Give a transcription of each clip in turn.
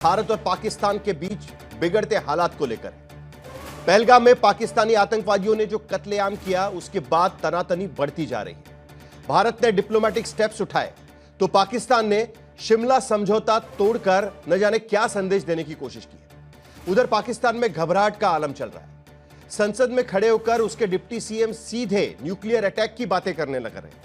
भारत और पाकिस्तान के बीच बिगड़ते हालात को लेकर। पहलगाम में पाकिस्तानी आतंकवादियों ने जो कत्लेआम किया, उसके बाद तनातनी बढ़ती जा रही है। भारत ने डिप्लोमेटिक स्टेप्स उठाए तो पाकिस्तान ने शिमला समझौता तोड़कर न जाने क्या संदेश देने की कोशिश की है। उधर पाकिस्तान में घबराहट का आलम चल रहा है। संसद में खड़े होकर उसके डिप्टी सीएम सीधे न्यूक्लियर अटैक की बातें करने लग रहे हैं,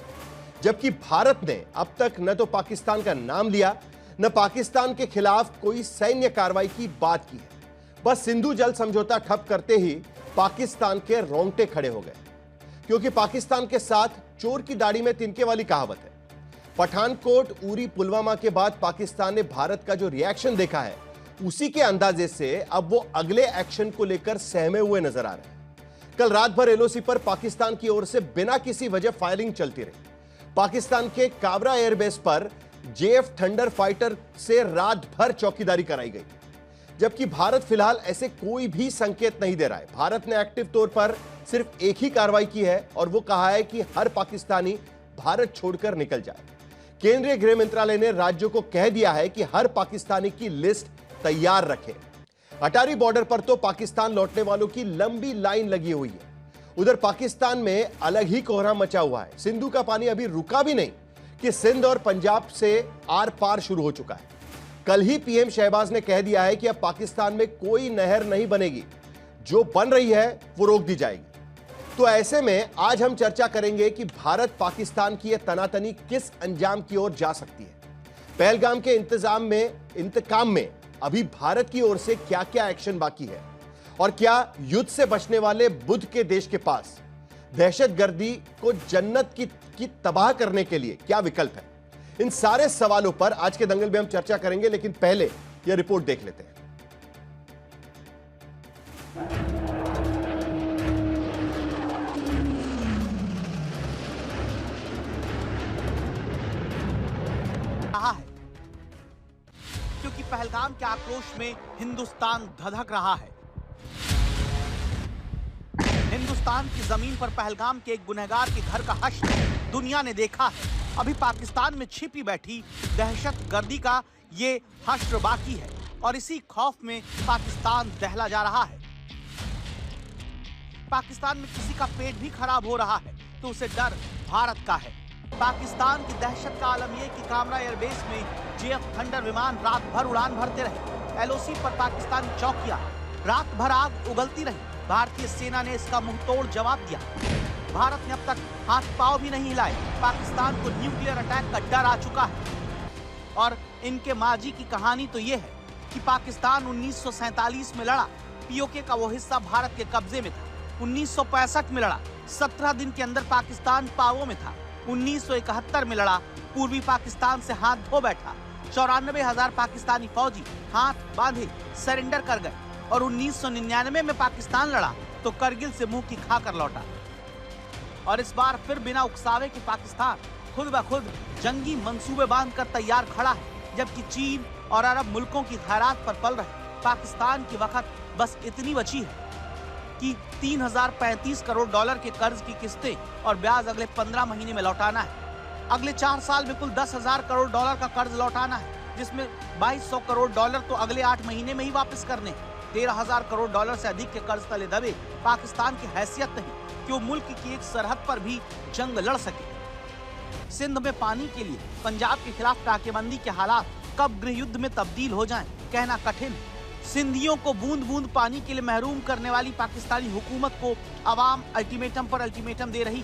जबकि भारत ने अब तक न तो पाकिस्तान का नाम लिया, न पाकिस्तान के खिलाफ कोई सैन्य कार्रवाई की बात की है। बस सिंधु जल समझौता ठप करते ही पाकिस्तान के रोंगटे खड़े हो गए, क्योंकि पाकिस्तान के साथ चोर की दाढ़ी में तिनके वाली कहावत है। पठानकोट, उरी, पुलवामा के बाद पाकिस्तान ने भारत का जो रिएक्शन देखा है, उसी के अंदाजे से अब वो अगले एक्शन को लेकर सहमे हुए नजर आ रहे हैं। कल रात भर एलओसी पर पाकिस्तान की ओर से बिना किसी वजह फायरिंग चलती रही। पाकिस्तान के काबरा एयरबेस पर जेएफ थंडर फाइटर से रात भर चौकीदारी कराई गई, जबकि भारत फिलहाल ऐसे कोई भी संकेत नहीं दे रहा है। भारत ने एक्टिव तौर पर सिर्फ एक ही कार्रवाई की है और वो कहा है कि हर पाकिस्तानी भारत छोड़कर निकल जाए। केंद्रीय गृह मंत्रालय ने राज्यों को कह दिया है कि हर पाकिस्तानी की लिस्ट तैयार रखें। अटारी बॉर्डर पर तो पाकिस्तान लौटने वालों की लंबी लाइन लगी हुई है। उधर पाकिस्तान में अलग ही कोहराम मचा हुआ है। सिंधु का पानी अभी रुका भी नहीं कि सिंध और पंजाब से आर पार शुरू हो चुका है। कल ही पीएम शहबाज ने कह दिया है कि अब पाकिस्तान में कोई नहर नहीं बनेगी, जो बन रही है वो रोक दी जाएगी। तो ऐसे में आज हम चर्चा करेंगे कि भारत पाकिस्तान की यह तनातनी किस अंजाम की ओर जा सकती है। पहलगाम के इंतकाम में अभी भारत की ओर से क्या क्या एक्शन बाकी है, और क्या युद्ध से बचने वाले बुद्ध के देश के पास दहशतगर्दी को जन्नत की तबाह करने के लिए क्या विकल्प है। इन सारे सवालों पर आज के दंगल में हम चर्चा करेंगे, लेकिन पहले यह रिपोर्ट देख लेते हैं। रहा है क्योंकि पहलगाम के आक्रोश में हिंदुस्तान धधक रहा है। हिंदुस्तान की जमीन पर पहलगाम के एक गुनहगार के घर का हश्र दुनिया ने देखा है। अभी पाकिस्तान में छिपी बैठी दहशतगर्दी का ये हश्र बाकी है और इसी खौफ में पाकिस्तान दहला जा रहा है। पाकिस्तान में किसी का पेट भी खराब हो रहा है तो उसे डर भारत का है। पाकिस्तान की दहशत का आलम यह कि कामरा एयरबेस में जेएफ थंडर विमान रात भर उड़ान भरते रहे। एलओसी पर पाकिस्तानी चौकियां रात भर आग उगलती रही। भारतीय सेना ने इसका मुंहतोड़ जवाब दिया। भारत ने अब तक हाथ पांव भी नहीं हिलाए। पाकिस्तान को न्यूक्लियर अटैक का डर आ चुका है और इनके माजी की कहानी तो यह है कि पाकिस्तान 1947 में लड़ा, पीओके का वो हिस्सा भारत के कब्जे में था। 1965 में लड़ा, 17 दिन के अंदर पाकिस्तान पावों में था। 1971 में लड़ा, पूर्वी पाकिस्तान से हाथ धो बैठा। 94,000 पाकिस्तानी फौजी हाथ बांधे सरेंडर कर गए और 1999 में पाकिस्तान लड़ा तो करगिल से मुंह की खाकर लौटा। और इस बार फिर बिना उकसावे के पाकिस्तान खुद ब खुद जंगी मंसूबे बांधकर तैयार खड़ा है, जबकि चीन और अरब मुल्कों की खैरात पर पल रहे पाकिस्तान की वक्त बस इतनी बची है कि 3035 करोड़ डॉलर के कर्ज की किस्तें और ब्याज अगले 15 महीने में लौटाना है। अगले 4 साल में कुल 10,000 करोड़ डॉलर का कर्ज लौटाना है, जिसमें 2200 करोड़ डॉलर तो अगले 8 महीने में ही वापस करने हैं। 13,000 करोड़ डॉलर से अधिक के कर्ज तले दबे पाकिस्तान की हैसियत नहीं कि वो मुल्क की एक सरहद पर भी जंग लड़ सके। सिंध में पानी के लिए पंजाब के खिलाफ नाकेबंदी के हालात कब गृह युद्ध में तब्दील हो जाएं, कहना कठिन है। सिंधियों को बूंद बूंद पानी के लिए महरूम करने वाली पाकिस्तानी हुकूमत को अवाम अल्टीमेटम पर अल्टीमेटम दे रही।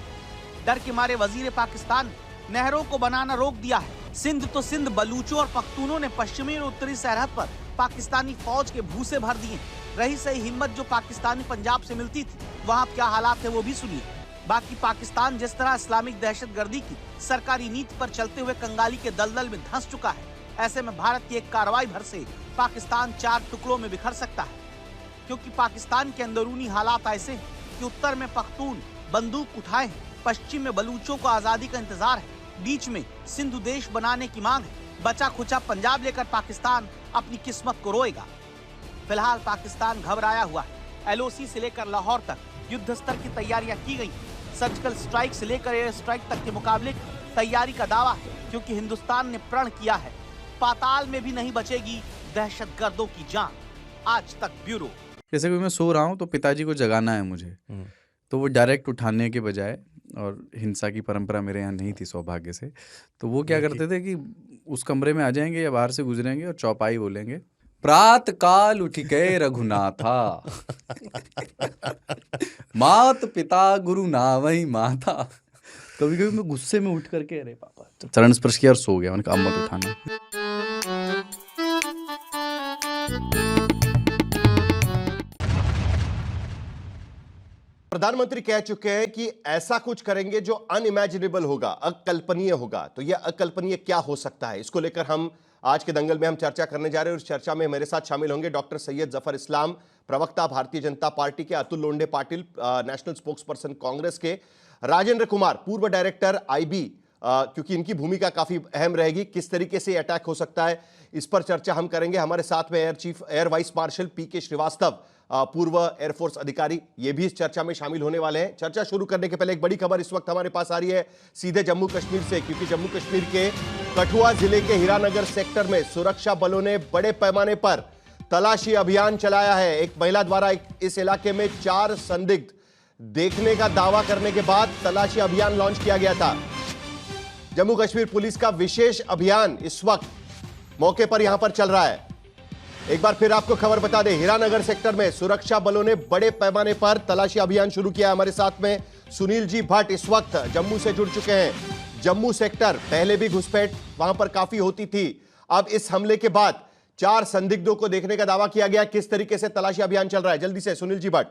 डर के मारे वजीर पाकिस्तान ने नहरों को बनाना रोक दिया है। सिंध तो सिंध, बलूचों और पख्तूनों ने पश्चिमी और उत्तरी सरहद पर पाकिस्तानी फौज के भूसे भर दिए। रही सही हिम्मत जो पाकिस्तानी पंजाब से मिलती थी, वहाँ क्या हालात है वो भी सुनिए। बाकी पाकिस्तान जिस तरह इस्लामिक दहशतगर्दी की सरकारी नीति पर चलते हुए कंगाली के दलदल में धंस चुका है, ऐसे में भारत की एक कार्रवाई भर से पाकिस्तान 4 टुकड़ों में बिखर सकता है। क्योंकि पाकिस्तान के अंदरूनी हालात ऐसे हैं कि उत्तर में पख्तून बंदूक उठाए हैं, पश्चिम में बलूचों को आजादी का इंतजार है, बीच में सिंधु देश बनाने की मांग है। बचा खुचा पंजाब लेकर पाकिस्तान अपनी किस्मत को रोएगा। फिलहाल पाकिस्तान घबराया हुआ है। एलओसी से लेकर लाहौर तक युद्ध स्तर की तैयारियां की गई। सर्जिकल स्ट्राइक से लेकर एयर स्ट्राइक तक के मुकाबले तैयारी का दावा है, क्योंकि हिंदुस्तान ने प्रण किया है पाताल में भी नहीं बचेगी दहशतगर्दों की जान। आज तक ब्यूरो। जैसे कि मैं सो रहा हूँ तो पिताजी को जगाना है मुझे, तो वो डायरेक्ट उठाने के बजाय, और हिंसा की परंपरा मेरे यहाँ नहीं थी सौभाग्य से, तो वो क्या करते थे कि उस कमरे में आ जाएंगे या बाहर से गुजरेंगे और चौपाई बोलेंगे, प्रात काल उठ के रघुनाथा मात पिता गुरु नावई माता। कभी कभी मैं गुस्से में उठ करके अरे पापा, चरण स्पर्श किया और सो गया। मैंने कहा अब मत उठाना। प्रधानमंत्री कह चुके हैं कि ऐसा कुछ करेंगे जो अनइमेजिनेबल होगा, अकल्पनीय होगा। तो यह अकल्पनीय क्या हो सकता है, इसको लेकर हम आज के दंगल में हम चर्चा करने जा रहे हैं। और इस चर्चा में मेरे साथ शामिल होंगे डॉक्टर सैयद जफर इस्लाम, प्रवक्ता भारतीय जनता पार्टी के, Atul Londhe Patil, national spokes person Congress के, राजेंद्र कुमार, पूर्व डायरेक्टर आईबी, क्योंकि इनकी भूमिका काफी अहम रहेगी। किस तरीके से अटैक हो सकता है, इस पर चर्चा हम करेंगे। हमारे साथ में एयर वाइस मार्शल पीके श्रीवास्तव, पूर्व एयरफोर्स अधिकारी, ये भी इस चर्चा में शामिल होने वाले हैं। चर्चा शुरू करने के पहले एक बड़ी खबर इस वक्त हमारे पास आ रही है सीधे जम्मू कश्मीर से, क्योंकि जम्मू कश्मीर के कठुआ जिले के हीरानगर सेक्टर में सुरक्षा बलों ने बड़े पैमाने पर तलाशी अभियान चलाया है। एक महिला द्वारा इस इलाके में 4 संदिग्ध देखने का दावा करने के बाद तलाशी अभियान लॉन्च किया गया था। जम्मू कश्मीर पुलिस का विशेष अभियान इस वक्त मौके पर यहां पर चल रहा है। एक बार फिर आपको खबर बता दें, हीरानगर सेक्टर में सुरक्षा बलों ने बड़े पैमाने पर तलाशी अभियान शुरू किया। हमारे साथ में सुनील जी भट्ट इस वक्त जम्मू से जुड़ चुके हैं। जम्मू सेक्टर पहले भी घुसपैठ वहां पर काफी होती थी, अब इस हमले के बाद 4 संदिग्धों को देखने का दावा किया गया। किस तरीके से तलाशी अभियान चल रहा है, जल्दी से सुनील जी भट्ट।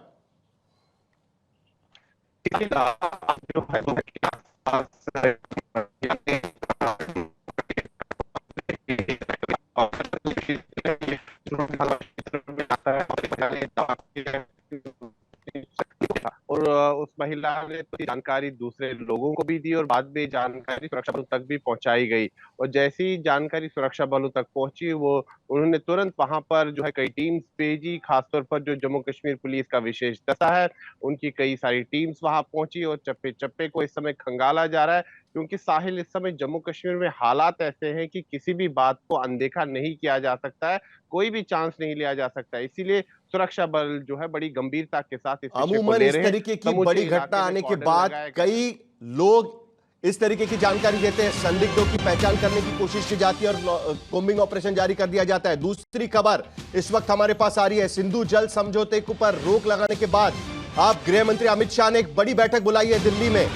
और उस महिला ने तो जानकारी दूसरे लोगों को भी दी और बाद में जानकारी सुरक्षा बलों तक भी पहुंचाई गई। और जैसी ही जानकारी सुरक्षा बलों तक पहुंची, वो उन्होंने तुरंत वहां पर जो है कई टीम्स भेजी। खासतौर पर जो जम्मू कश्मीर पुलिस का विशेष दस्ता है, उनकी कई सारी टीम्स वहां पहुंची और चप्पे चप्पे को इस समय खंगाला जा रहा है। क्योंकि साहिल, इस समय जम्मू कश्मीर में हालात ऐसे हैं कि किसी भी बात को अनदेखा नहीं किया जा सकता है, कोई भी चांस नहीं लिया जा सकता है। इसीलिए सुरक्षा बल जो है बड़ी गंभीरता के साथ इस विषय को ले इस रहे हैं। तरीके की बड़ी घटना आने के बाद कई लोग इस तरीके की जानकारी देते हैं, संदिग्धों की पहचान करने की कोशिश की जाती है और कोम्बिंग ऑपरेशन जारी कर दिया जाता है। दूसरी खबर इस वक्त हमारे पास आ रही है, सिंधु जल समझौते के ऊपर रोक लगाने के बाद अब गृह मंत्री अमित शाह ने एक बड़ी बैठक बुलाई है दिल्ली में।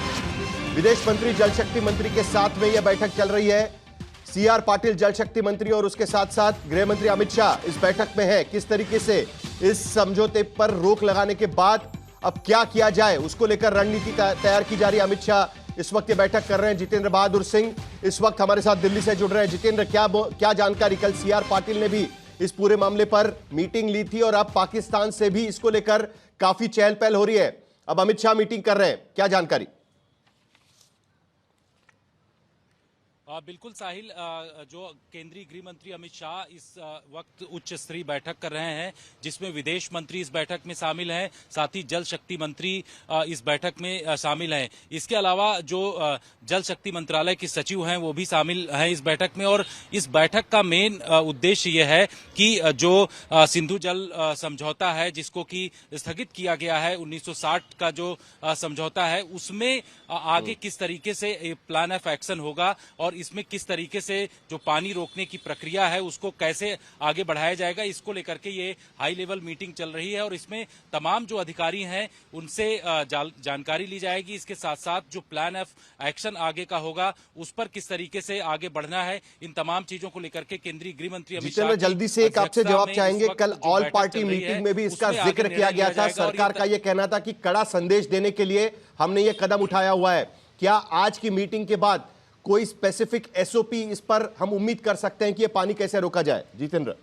विदेश मंत्री, जल शक्ति मंत्री के साथ में यह बैठक चल रही है। सीआर पाटिल जल शक्ति मंत्री और उसके साथ साथ गृह मंत्री अमित शाह इस बैठक में है। किस तरीके से इस समझौते पर रोक लगाने के बाद अब क्या किया जाए, उसको लेकर रणनीति तैयार की जा रही है। अमित शाह इस वक्त ये बैठक कर रहे हैं। जितेंद्र बहादुर सिंह इस वक्त हमारे साथ दिल्ली से जुड़ रहे हैं। जितेंद्र, क्या जानकारी, कल सीआर पाटिल ने भी इस पूरे मामले पर मीटिंग ली थी और अब पाकिस्तान से भी इसको लेकर काफी चहल पहल हो रही है। अब अमित शाह मीटिंग कर रहे हैं, क्या जानकारी? बिल्कुल साहिल, जो केंद्रीय गृह मंत्री अमित शाह इस वक्त उच्च स्तरीय बैठक कर रहे हैं, जिसमें विदेश मंत्री इस बैठक में शामिल हैं, साथ ही जल शक्ति मंत्री इस बैठक में शामिल हैं। इसके अलावा जो जल शक्ति मंत्रालय के सचिव हैं वो भी शामिल हैं इस बैठक में। और इस बैठक का मेन उद्देश्य ये है कि जो सिंधु जल समझौता है, जिसको कि स्थगित किया गया है, 1960 का जो समझौता है, उसमें आगे किस तरीके से प्लान ऑफ एक्शन होगा और इसमें किस तरीके से जो पानी रोकने की प्रक्रिया है उसको कैसे आगे बढ़ाया जाएगा, इसको लेकर के ये हाई लेवल मीटिंग चल रही है। और इसमें तमाम जो अधिकारी हैं उनसे जानकारी ली जाएगी। इसके साथ साथ जो प्लान ऑफ एक्शन आगे का होगा उस पर किस तरीके से आगे बढ़ना है, इन तमाम चीजों को लेकर के केंद्रीय गृह मंत्री अमित शाह जल्दी से एक आपसे जवाब चाहेंगे। कल ऑल पार्टी मीटिंग में भी इसका जिक्र किया गया था। सरकार का यह कहना था कि कड़ा संदेश देने के लिए हमने ये कदम उठाया हुआ है। क्या आज की मीटिंग के बाद कोई स्पेसिफिक एसओपी इस पर हम उम्मीद कर सकते हैं कि ये पानी कैसे रोका जाए? जितेंद्र।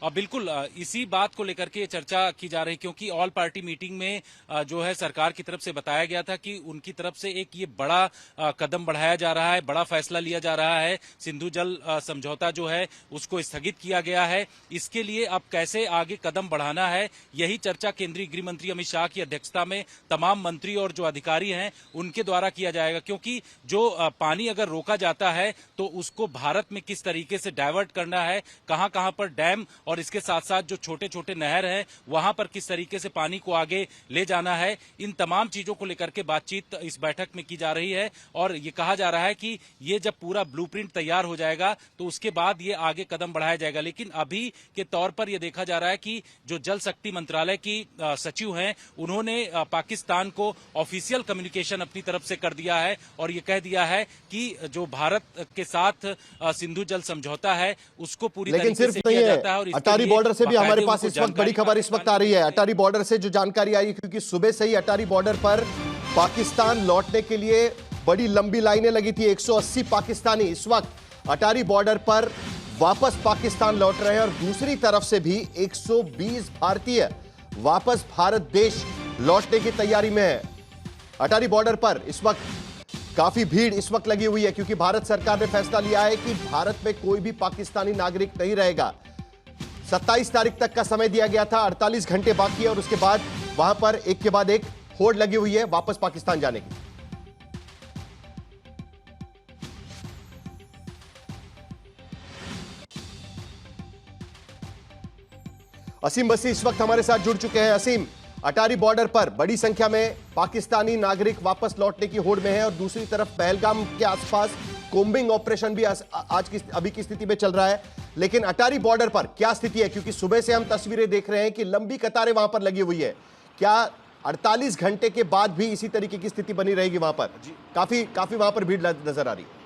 बिल्कुल इसी बात को लेकर के चर्चा की जा रही, क्योंकि ऑल पार्टी मीटिंग में जो है सरकार की तरफ से बताया गया था कि उनकी तरफ से एक ये बड़ा कदम बढ़ाया जा रहा है, बड़ा फैसला लिया जा रहा है। सिंधु जल समझौता जो है उसको स्थगित किया गया है। इसके लिए अब कैसे आगे कदम बढ़ाना है, यही चर्चा केंद्रीय गृह मंत्री अमित शाह की अध्यक्षता में तमाम मंत्री और जो अधिकारी हैं उनके द्वारा किया जाएगा। क्योंकि जो पानी अगर रोका जाता है तो उसको भारत में किस तरीके से डाइवर्ट करना है, कहां कहां पर डैम और इसके साथ साथ जो छोटे छोटे नहर हैं वहां पर किस तरीके से पानी को आगे ले जाना है, इन तमाम चीजों को लेकर के बातचीत इस बैठक में की जा रही है। और ये कहा जा रहा है कि ये जब पूरा ब्लूप्रिंट तैयार हो जाएगा तो उसके बाद ये आगे कदम बढ़ाया जाएगा। लेकिन अभी के तौर पर यह देखा जा रहा है कि जो जल शक्ति मंत्रालय की सचिव हैं उन्होंने पाकिस्तान को ऑफिशियल कम्युनिकेशन अपनी तरफ से कर दिया है और ये कह दिया है कि जो भारत के साथ सिंधु जल समझौता है उसको पूरी तरीके से किया जाता है। और अटारी बॉर्डर से भी हमारे पास इस वक्त बड़ी खबर इस वक्त आ रही है। अटारी बॉर्डर से जो जानकारी आई, क्योंकि सुबह से ही अटारी बॉर्डर पर पाकिस्तान लौटने के लिए बड़ी लंबी लाइनें लगी थी। 180 पाकिस्तानी इस वक्त अटारी बॉर्डर पर वापस पाकिस्तान लौट रहे हैं और दूसरी तरफ से भी 120 भारतीय वापस भारत देश लौटने की तैयारी में है। अटारी बॉर्डर पर इस वक्त काफी भीड़ इस वक्त लगी हुई है, क्योंकि भारत सरकार ने फैसला लिया है कि भारत में कोई भी पाकिस्तानी नागरिक नहीं रहेगा। 27 तारीख तक का समय दिया गया था, 48 घंटे बाकी है और उसके बाद वहां पर एक के बाद एक होड़ लगी हुई है वापस पाकिस्तान जाने की। असीम बसी इस वक्त हमारे साथ जुड़ चुके हैं। असीम, अटारी बॉर्डर पर बड़ी संख्या में पाकिस्तानी नागरिक वापस लौटने की होड़ में है और दूसरी तरफ पहलगाम के आसपास कोम्बिंग ऑपरेशन भी आज की अभी की स्थिति में चल रहा है। लेकिन अटारी बॉर्डर पर क्या स्थिति है, क्योंकि सुबह से हम तस्वीरें देख रहे हैं कि लंबी कतारें वहां पर लगी हुई है। क्या 48 घंटे के बाद भी इसी तरीके की स्थिति बनी रहेगी वहां पर? काफी वहां पर भीड़ नजर आ रही है।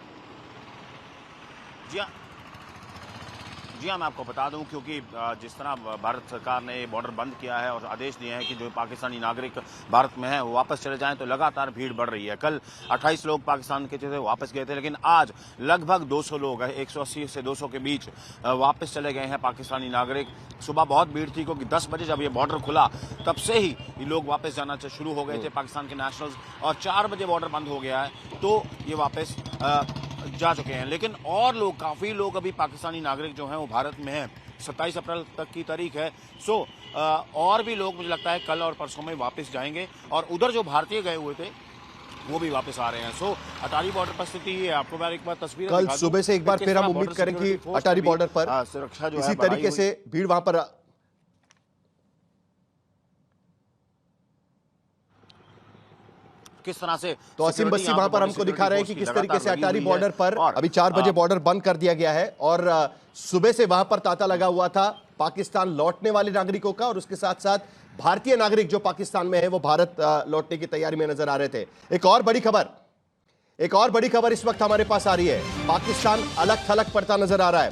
जी हाँ, मैं आपको बता दूं, क्योंकि जिस तरह भारत सरकार ने बॉर्डर बंद किया है और आदेश दिए हैं कि जो पाकिस्तानी नागरिक भारत में हैं वो वापस चले जाएं, तो लगातार भीड़ बढ़ रही है। कल 28 लोग पाकिस्तान के थे वापस गए थे, लेकिन आज लगभग 200 लोग 180 से 200 के बीच वापस चले गए हैं पाकिस्तानी नागरिक। सुबह बहुत भीड़ थी, क्योंकि 10 बजे जब ये बॉर्डर खुला तब से ही ये लोग वापस जाना शुरू हो गए थे पाकिस्तान के नेशनल्स, और 4 बजे बॉर्डर बंद हो गया है तो ये वापस जा चुके हैं। लेकिन और लोग, काफी लोग अभी पाकिस्तानी नागरिक जो हैं वो भारत में हैं। 27 अप्रैल तक की तारीख है। और भी लोग मुझे लगता है कल और परसों में वापस जाएंगे और उधर जो भारतीय गए हुए थे वो भी वापस आ रहे हैं। अटारी बॉर्डर पर स्थिति ये आपको मैं एक बार तस्वीर कल सुबह से एक बार फिर हम उम्मीद करें कि अटारी बॉर्डर पर सुरक्षा जो इसी तरीके से भीड़ वहां पर किस तरह से। तो असीम बस्सी वहां पर हमको दिखा रहे हैं कि किस तरीके से अटारी बॉर्डर पर अभी 4 बजे बॉर्डर बंद कर दिया गया है और सुबह से वहां पर तांता लगा हुआ था पाकिस्तान लौटने वाले नागरिकों का, और उसके साथ साथ भारतीय नागरिक जो पाकिस्तान में है वो भारत लौटने की तैयारी में नजर आ रहे थे। एक और बड़ी खबर इस वक्त हमारे पास आ रही है। पाकिस्तान अलग थलग पड़ता नजर आ रहा है।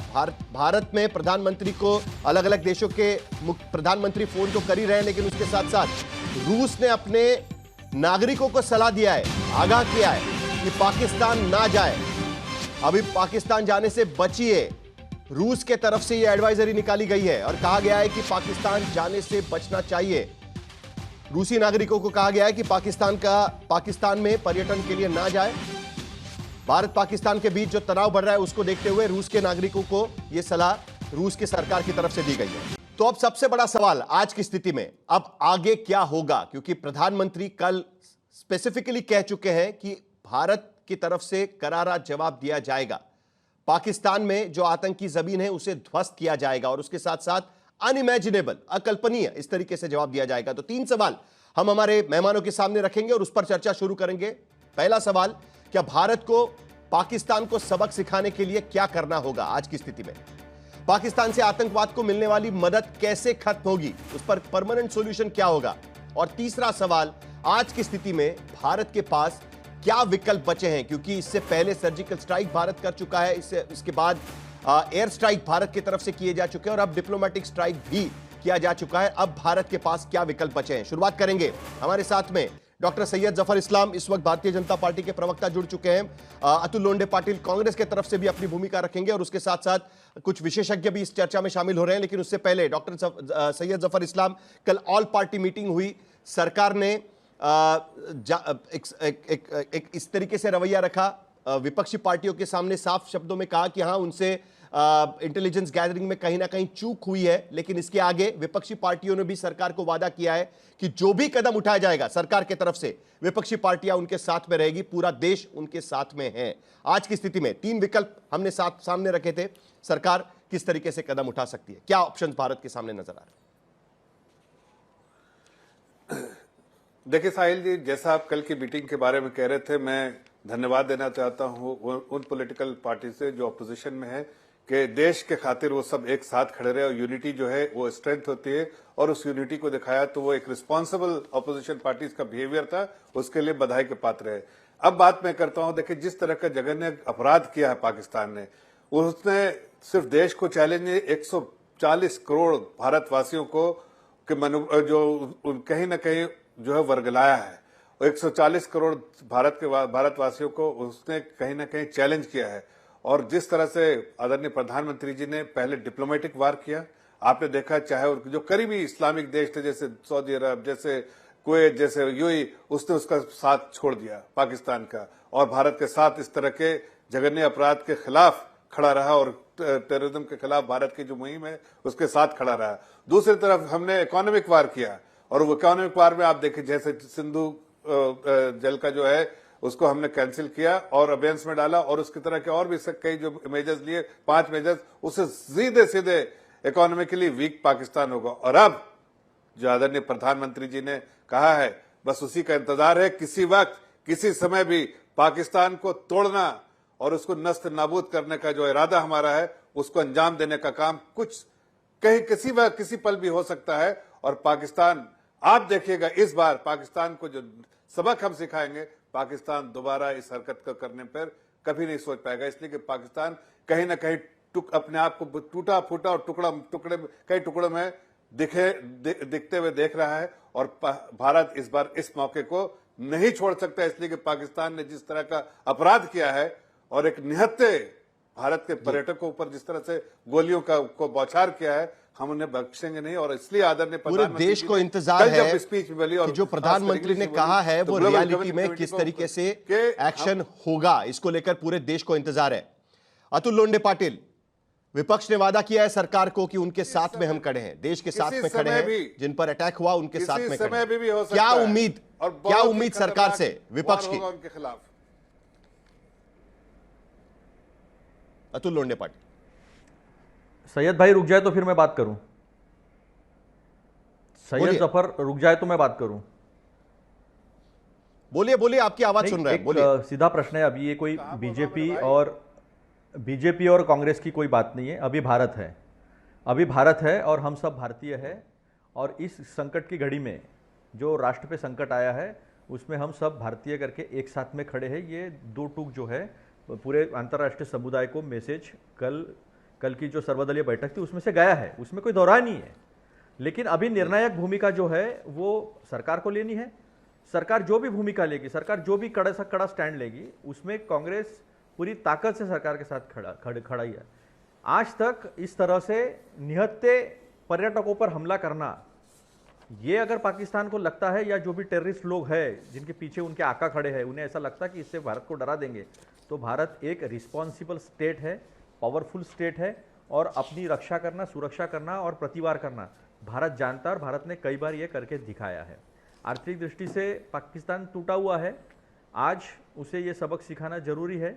भारत में प्रधानमंत्री को अलग अलग देशों के प्रधानमंत्री फोन तो कर ही रहे हैं, लेकिन उसके साथ साथ रूस ने अपने नागरिकों को सलाह दिया है, आगाह किया है कि पाकिस्तान ना जाए, अभी पाकिस्तान जाने से बचिए। रूस के तरफ से यह एडवाइजरी निकाली गई है और कहा गया है कि पाकिस्तान जाने से बचना चाहिए। रूसी नागरिकों को कहा गया है कि पाकिस्तान में पर्यटन के लिए ना जाए। भारत पाकिस्तान के बीच जो तनाव बढ़ रहा है उसको देखते हुए रूस के नागरिकों को यह सलाह रूस की सरकार की तरफ से दी गई है। तो अब सबसे बड़ा सवाल आज की स्थिति में अब आगे क्या होगा, क्योंकि प्रधानमंत्री कल स्पेसिफिकली कह चुके हैं कि भारत की तरफ से करारा जवाब दिया जाएगा। पाकिस्तान में जो आतंकी जमीन है उसे ध्वस्त किया जाएगा और उसके साथ साथ अनइमेजिनेबल, अकल्पनीय इस तरीके से जवाब दिया जाएगा। तो 3 सवाल हम हमारे मेहमानों के सामने रखेंगे और उस पर चर्चा शुरू करेंगे। पहला सवाल, क्या भारत को पाकिस्तान को सबक सिखाने के लिए क्या करना होगा आज की स्थिति में? पाकिस्तान से आतंकवाद को मिलने वाली मदद कैसे खत्म होगी, उस पर परमानेंट सॉल्यूशन क्या होगा? और तीसरा सवाल, आज की स्थिति में भारत के पास क्या विकल्प बचे हैं, क्योंकि इससे पहले सर्जिकल स्ट्राइक भारत कर चुका है, इसके बाद एयर स्ट्राइक भारत की तरफ से किए जा चुके हैं और अब डिप्लोमेटिक स्ट्राइक भी किया जा चुका है। अब भारत के पास क्या विकल्प बचे हैं? शुरुआत करेंगे हमारे साथ में डॉक्टर सैयद जफर इस्लाम इस वक्त भारतीय जनता पार्टी के प्रवक्ता जुड़ चुके हैं। अतुल लोंढे पाटिल कांग्रेस के तरफ से भी अपनी भूमिका रखेंगे और उसके साथ साथ कुछ विशेषज्ञ भी इस चर्चा में शामिल हो रहे हैं। लेकिन उससे पहले डॉक्टर सैयद जफर इस्लाम, कल ऑल पार्टी मीटिंग हुई, सरकार ने एक इस तरीके से रवैया रखा, विपक्षी पार्टियों के सामने साफ शब्दों में कहा कि हाँ, उनसे इंटेलिजेंस गैदरिंग में कहीं ना कहीं चूक हुई है। लेकिन इसके आगे विपक्षी पार्टियों ने भी सरकार को वादा किया है कि जो भी कदम उठाया जाएगा सरकार की तरफ से, विपक्षी पार्टियां उनके साथ में रहेगी, पूरा देश उनके साथ में है। आज की स्थिति में 3 विकल्प हमने सामने रखे थे, सरकार किस तरीके से कदम उठा सकती है, क्या ऑप्शन भारत के सामने नजर आ रहे हैं? देखिए साहिल जी, जैसा आप कल की मीटिंग के बारे में कह रहे थे, मैं धन्यवाद देना चाहता हूं उन पॉलिटिकल पार्टी से जो अपोजिशन में है कि देश के खातिर वो सब एक साथ खड़े रहे और यूनिटी जो है वो स्ट्रेंथ होती है और उस यूनिटी को दिखाया। तो वो एक रिस्पॉन्सिबल अपोजिशन पार्टीज का बिहेवियर था, उसके लिए बधाई के पात्र है। अब बात मैं करता हूं, देखिए जिस तरह का जघन्य अपराध किया है पाकिस्तान ने, उसने सिर्फ देश को चैलेंज नहीं, 140 करोड़ भारतवासियों को जो कहीं ना कहीं जो है वर्गलाया है। 140 करोड़ भारतवासियों को उसने कहीं ना कहीं चैलेंज किया है। और जिस तरह से आदरणीय प्रधानमंत्री जी ने पहले डिप्लोमेटिक वार किया, आपने देखा, चाहे जो करीबी इस्लामिक देश थे जैसे सऊदी अरब, जैसे कुवैत, जैसे यूएई, उसने उसका साथ छोड़ दिया पाकिस्तान का, और भारत के साथ इस तरह के जघन्य अपराध के खिलाफ खड़ा रहा और टेररिज्म के खिलाफ भारत की जो मुहिम है उसके साथ खड़ा रहा। दूसरी तरफ हमने इकोनॉमिक वार किया, और वो इकोनॉमिक वार में आप देखिए जैसे सिंधु जल का जो है उसको हमने कैंसिल किया और अबेंस में डाला, और उसकी तरह के और भी कई जो मेजर्स लिए, 5 मेजर्स, उससे सीधे सीधे इकोनॉमिकली वीक पाकिस्तान होगा। और अब जो आदरणीय प्रधानमंत्री जी ने कहा है, बस उसी का इंतजार है। किसी वक्त किसी समय भी पाकिस्तान को तोड़ना और उसको नस्त नाबूद करने का जो इरादा हमारा है, उसको अंजाम देने का काम कुछ कहीं किसी वक्त किसी पल भी हो सकता है। और पाकिस्तान, आप देखिएगा इस बार पाकिस्तान को जो सबक हम सिखाएंगे, पाकिस्तान दोबारा इस हरकत को करने पर कभी नहीं सोच पाएगा। इसलिए कि पाकिस्तान कहीं ना कहीं अपने आप को टूटा फूटा और कई टुकड़ों में दिखते हुए देख रहा है। और भारत इस बार इस मौके को नहीं छोड़ सकता, इसलिए कि पाकिस्तान ने जिस तरह का अपराध किया है और एक निहत्थे भारत के पर्यटकों ऊपर जिस तरह से गोलियों को बौछार किया है, हम उन्हें बख्शेंगे नहीं। और इसलिए आदरणीय पूरे देश को इंतजार है स्पीच मिली और कि जो प्रधानमंत्री ने कहा है वो रियलिटी में किस तरीके से एक्शन होगा, इसको लेकर पूरे देश को इंतजार है। अतुल लोंढे पाटिल, विपक्ष ने वादा किया है सरकार को कि उनके साथ में हम खड़े हैं, देश के साथ में खड़े हैं, जिन पर अटैक हुआ उनके साथ में खड़े हैं। क्या उम्मीद सरकार से, विपक्ष की, उनके खिलाफ? अतुल लोंढे पाटिल। सैयद भाई रुक जाए तो फिर मैं बात करूं। सैयद जफर रुक जाए तो मैं बात करूं। बोलिए बोलिए, आपकी आवाज सुन रहे हैं, बोलिए। सीधा प्रश्न है, अभी ये कोई बीजेपी और कांग्रेस की कोई बात नहीं है। अभी भारत है, अभी भारत है और हम सब भारतीय है। और इस संकट की घड़ी में जो राष्ट्र पे संकट आया है उसमें हम सब भारतीय करके एक साथ में खड़े हैं। ये 2 टूक जो है पूरे अंतर्राष्ट्रीय समुदाय को मैसेज कल की जो सर्वदलीय बैठक थी उसमें से गया है, उसमें कोई दौरा नहीं है। लेकिन अभी निर्णायक भूमिका जो है वो सरकार को लेनी है। सरकार जो भी भूमिका लेगी, सरकार जो भी कड़ा स्टैंड लेगी, उसमें कांग्रेस पूरी ताकत से सरकार के साथ खड़ा ही है। आज तक इस तरह से निहत्थे पर्यटकों पर हमला करना, ये अगर पाकिस्तान को लगता है या जो भी टेररिस्ट लोग हैं जिनके पीछे उनके आका खड़े हैं, उन्हें ऐसा लगता है कि इससे भारत को डरा देंगे, तो भारत एक रिस्पॉन्सिबल स्टेट है, पावरफुल स्टेट है, और अपनी रक्षा करना, सुरक्षा करना और प्रतिवार करना भारत जानता है और भारत ने कई बार ये करके दिखाया है। आर्थिक दृष्टि से पाकिस्तान टूटा हुआ है, आज उसे ये सबक सिखाना जरूरी है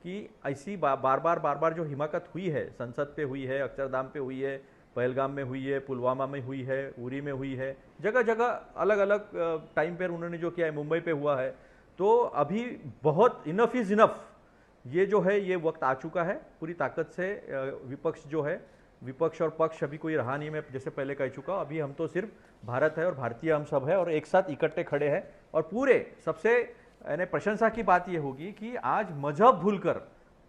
कि ऐसी बार बार जो हिमाकत हुई है, संसद पे हुई है, अक्षरधाम पे हुई है, पहलगाम में हुई है, पुलवामा में हुई है, उरी में हुई है, जगह जगह अलग अलग टाइम पर उन्होंने जो किया है, मुंबई पे हुआ है। तो अभी बहुत इनफ इज इनफ, ये जो है ये वक्त आ चुका है। पूरी ताकत से विपक्ष जो है, विपक्ष और पक्ष अभी कोई रहा नहीं, मैं जैसे पहले कह चुका। अभी हम तो सिर्फ भारत है और भारतीय हम सब है और एक साथ इकट्ठे खड़े हैं। और पूरे सबसे प्रशंसा की बात ये होगी कि आज मजहब भूलकर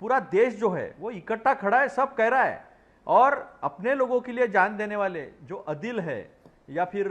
पूरा देश जो है वो इकट्ठा खड़ा है, सब कह रहा है। और अपने लोगों के लिए जान देने वाले जो अदिल है या फिर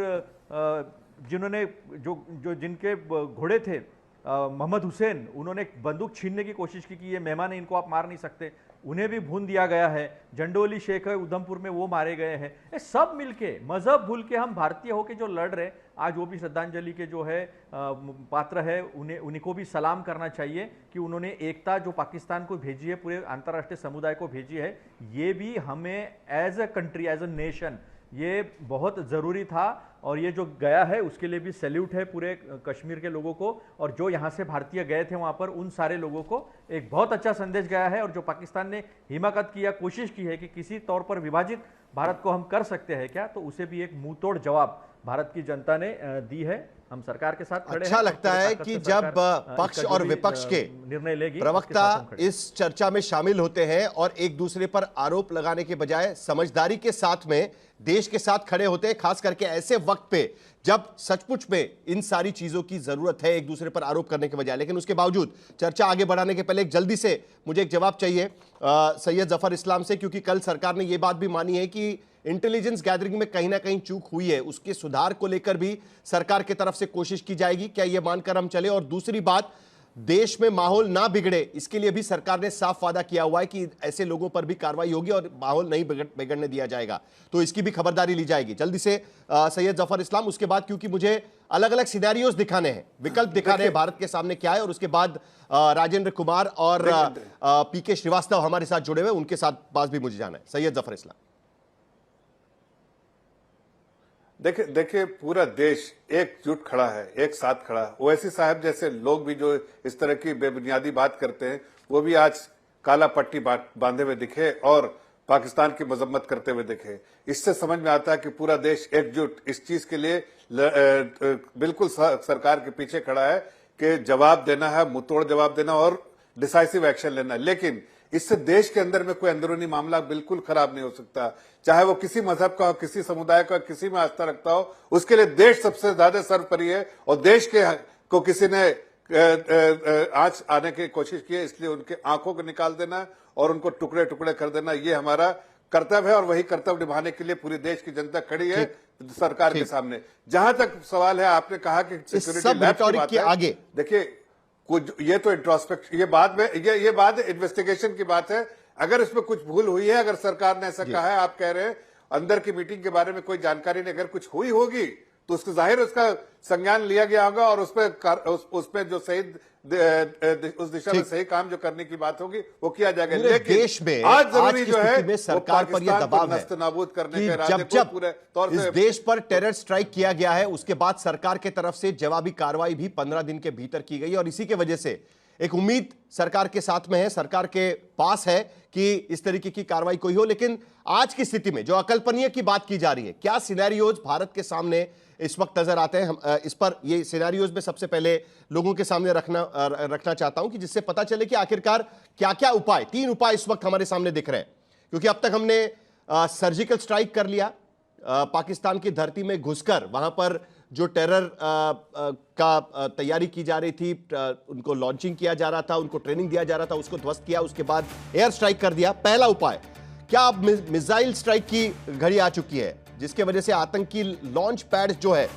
जिन्होंने जो जिनके घोड़े थे मोहम्मद हुसैन, उन्होंने बंदूक छीनने की कोशिश की कि ये मेहमान है, इनको आप मार नहीं सकते, उन्हें भी भून दिया गया है। जंडोली शेख है उधमपुर में, वो मारे गए हैं। ये सब मिलके मजहब भूल के हम भारतीय होके जो लड़ रहे, आज वो भी श्रद्धांजलि के जो है पात्र है, उन्हीं को भी सलाम करना चाहिए कि उन्होंने एकता जो पाकिस्तान को भेजी है, पूरे अंतर्राष्ट्रीय समुदाय को भेजी है, ये भी हमें as a country, as a nation, ये बहुत ज़रूरी था। और ये जो गया है उसके लिए भी सैल्यूट है पूरे कश्मीर के लोगों को, और जो यहाँ से भारतीय गए थे वहाँ पर उन सारे लोगों को एक बहुत अच्छा संदेश गया है। और जो पाकिस्तान ने हिमाकत किया, कोशिश की है कि किसी तौर पर विभाजित भारत को हम कर सकते हैं क्या, तो उसे भी एक मुंहतोड़ जवाब भारत की जनता ने दी है। हम सरकार के साथ खड़े अच्छा हैं। लगता है कि जब पक्ष और विपक्ष के निर्णय लेगी, प्रवक्ता इस चर्चा में शामिल होते हैं और एक दूसरे पर आरोप लगाने के बजाय समझदारी के साथ में देश के साथ खड़े होते हैं, खास करके ऐसे वक्त पे जब सचमुच में इन सारी चीजों की जरूरत है, एक दूसरे पर आरोप करने के बजाय। लेकिन उसके बावजूद चर्चा आगे बढ़ाने के पहले एक जल्दी से मुझे एक जवाब चाहिए सैयद जफर इस्लाम से, क्योंकि कल सरकार ने यह बात भी मानी है कि इंटेलिजेंस गैदरिंग में कहीं ना कहीं चूक हुई है, उसके सुधार को लेकर भी सरकार की तरफ से कोशिश की जाएगी। क्या यह मानकर हम चले? और दूसरी बात, देश में माहौल ना बिगड़े इसके लिए भी सरकार ने साफ वादा किया हुआ है कि ऐसे लोगों पर भी कार्रवाई होगी और माहौल नहीं बिगड़ने दिया जाएगा, तो इसकी भी खबरदारी ली जाएगी। जल्दी से सैयद जफर इस्लाम, उसके बाद क्योंकि मुझे अलग अलग सिनेरियोज दिखाने हैं, विकल्प दिखाने हैं भारत के सामने क्या है, और उसके बाद राजेंद्र कुमार और पीके श्रीवास्तव हमारे साथ जुड़े हुए, उनके साथ बात भी मुझे जाना है। सैयद जफर इस्लाम। देखिए पूरा देश एकजुट खड़ा है, एक साथ खड़ा है। ओवैसी साहब जैसे लोग भी जो इस तरह की बेबुनियादी बात करते हैं, वो भी आज काला पट्टी बांधे हुए दिखे और पाकिस्तान की मजम्मत करते हुए दिखे। इससे समझ में आता है कि पूरा देश एकजुट इस चीज के लिए बिल्कुल सरकार के पीछे खड़ा है कि जवाब देना है, मुंहतोड़ जवाब देना और डिसाइसिव एक्शन लेना है। लेकिन इससे देश के अंदर में कोई अंदरूनी मामला बिल्कुल खराब नहीं हो सकता, चाहे वो किसी मजहब का हो, किसी समुदाय का, किसी में आस्था रखता हो, उसके लिए देश सबसे ज्यादा सर्वोपरि है। और देश के को किसी ने आंच आने की कोशिश की है, इसलिए उनके आंखों को निकाल देना और उनको टुकड़े टुकड़े कर देना, ये हमारा कर्तव्य है। और वही कर्तव्य निभाने के लिए पूरी देश की जनता खड़ी है सरकार के सामने। जहां तक सवाल है, आपने कहा कि सिक्योरिटी लैब्स की बात है, आगे देखिए कुछ ये तो इंट्रोस्पेक्शन, ये बाद में ये बात इन्वेस्टिगेशन की बात है। अगर इसमें कुछ भूल हुई है, अगर सरकार ने ऐसा कहा है, आप कह रहे हैं अंदर की मीटिंग के बारे में कोई जानकारी नहीं, अगर कुछ हुई होगी तो उसको जाहिर उसका संज्ञान लिया गया होगा और उसमें जो सही उस दिशा में सही काम जो करने की बात होगी वो किया जाएगा। लेकिन देश में आज जरूरी जो है सरकार पर यह दबाव है नाबूद करने के कि जब पूरे तौर से इस देश पर टेरर स्ट्राइक किया गया है, उसके बाद सरकार के तरफ से जवाबी कार्रवाई भी 15 दिन के भीतर की गई। और इसी के वजह से एक उम्मीद सरकार के साथ में है, सरकार के पास है कि इस तरीके की कार्रवाई कोई हो। लेकिन आज की स्थिति में जो अकल्पनीय की बात की जा रही है, क्या सिनेरियोज भारत के सामने इस वक्त नजर आते हैं? हम इस पर ये सिनेरियोज में सबसे पहले लोगों के सामने रखना चाहता हूं कि जिससे पता चले कि आखिरकार क्या क्या उपाय, 3 उपाय इस वक्त हमारे सामने दिख रहे हैं। क्योंकि अब तक हमने सर्जिकल स्ट्राइक कर लिया, पाकिस्तान की धरती में घुसकर वहां पर जो टेरर का तैयारी की जा रही थी, उनको लॉन्चिंग किया जा रहा था, उनको ट्रेनिंग दिया जा रहा था, उसको ध्वस्त किया, उसके बाद एयर स्ट्राइक कर दिया। पहला उपाय, क्या अब मिसाइल स्ट्राइक की घड़ी आ चुकी है, जिसके वजह से आतंकी लॉन्च पैड जो है,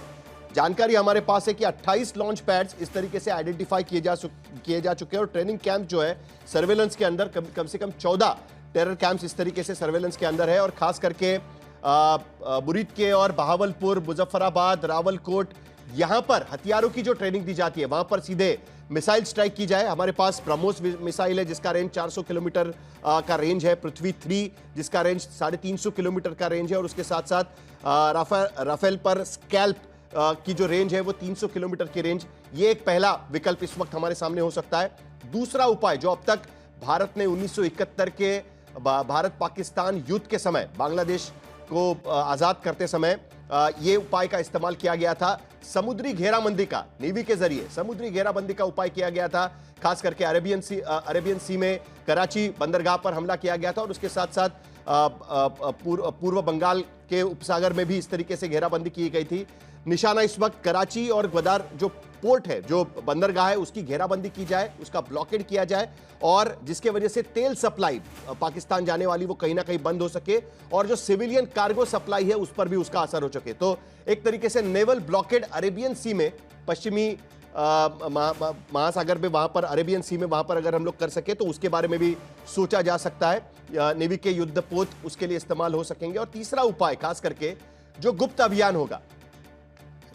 जानकारी हमारे पास है कि 28 लॉन्च पैड्स इस तरीके से आइडेंटिफाई किए जा चुके हैं। और ट्रेनिंग कैंप जो है सर्वेलेंस के अंदर कम से कम 14 टेरर कैंप्स इस तरीके से सर्वेलेंस के अंदर है। और खास करके बुरीद के और बहावलपुर, मुजफ्फराबाद, रावलकोट, यहां पर हथियारों की जो ट्रेनिंग दी जाती है, वहां पर सीधे मिसाइल स्ट्राइक की जाए। हमारे पास ब्रह्मोस मिसाइल है जिसका रेंज 400 किलोमीटर का रेंज है, पृथ्वी 3 जिसका रेंज 350 किलोमीटर का रेंज है, और उसके साथ साथ राफेल पर स्कैल्प की जो रेंज है वो 300 किलोमीटर की रेंज। ये एक पहला विकल्प इस वक्त हमारे सामने हो सकता है। दूसरा उपाय जो अब तक भारत ने 1971 के भारत पाकिस्तान युद्ध के समय, बांग्लादेश को आजाद करते समय ये उपाय का इस्तेमाल किया गया था, समुद्री घेराबंदी का, नेवी के जरिए समुद्री घेराबंदी का उपाय किया गया था। खास करके अरेबियन सी में कराची बंदरगाह पर हमला किया गया था, और उसके साथ साथ पूर्व बंगाल के उपसागर में भी इस तरीके से घेराबंदी की गई थी। निशाना इस वक्त कराची और ग्वादर जो पोर्ट है, जो बंदरगाह है, उसकी घेराबंदी की जाए, उसका ब्लॉकेड किया जाए और जिसके वजह से तेल सप्लाई पाकिस्तान जाने वाली वो कहीं ना कहीं बंद हो सके और जो सिविलियन कार्गो सप्लाई है उस पर भी उसका असर हो सके। तो एक तरीके से नेवल ब्लॉकेड अरेबियन सी में, पश्चिमी महासागर में, वहां पर अरेबियन सी में, वहां पर अगर हम लोग कर सके तो उसके बारे में भी सोचा जा सकता है। नेवी के युद्धपोत उसके लिए इस्तेमाल हो सकेंगे। और तीसरा उपाय खास करके जो गुप्त अभियान होगा,